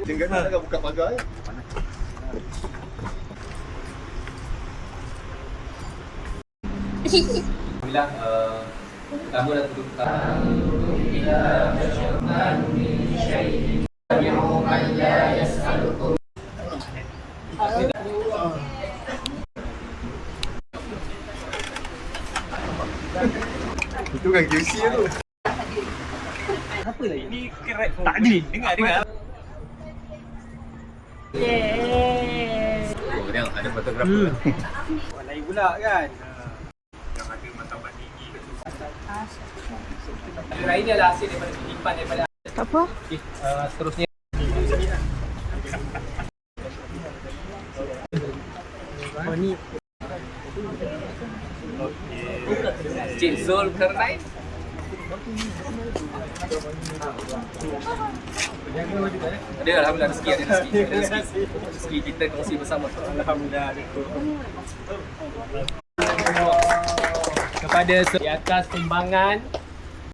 Tinggal nak buka pagar ya. Alhamdulillah, pertama dah tutup Itu kan QC tu. apa lagi? Ini kerek tadi. Dengar. Oh, dia ada fotografer. Lain pula kan. Yang ada martabat tinggi ke tu. Lain ni adalah hasil daripada titipan daripada Apa? okey, seterusnya Ni Cik Zulkarnain. Ada alhamdulillah rezeki, ada rezeki. Rezeki kita kongsi bersama. alhamdulillah ada tu. Kepada di atas sumbangan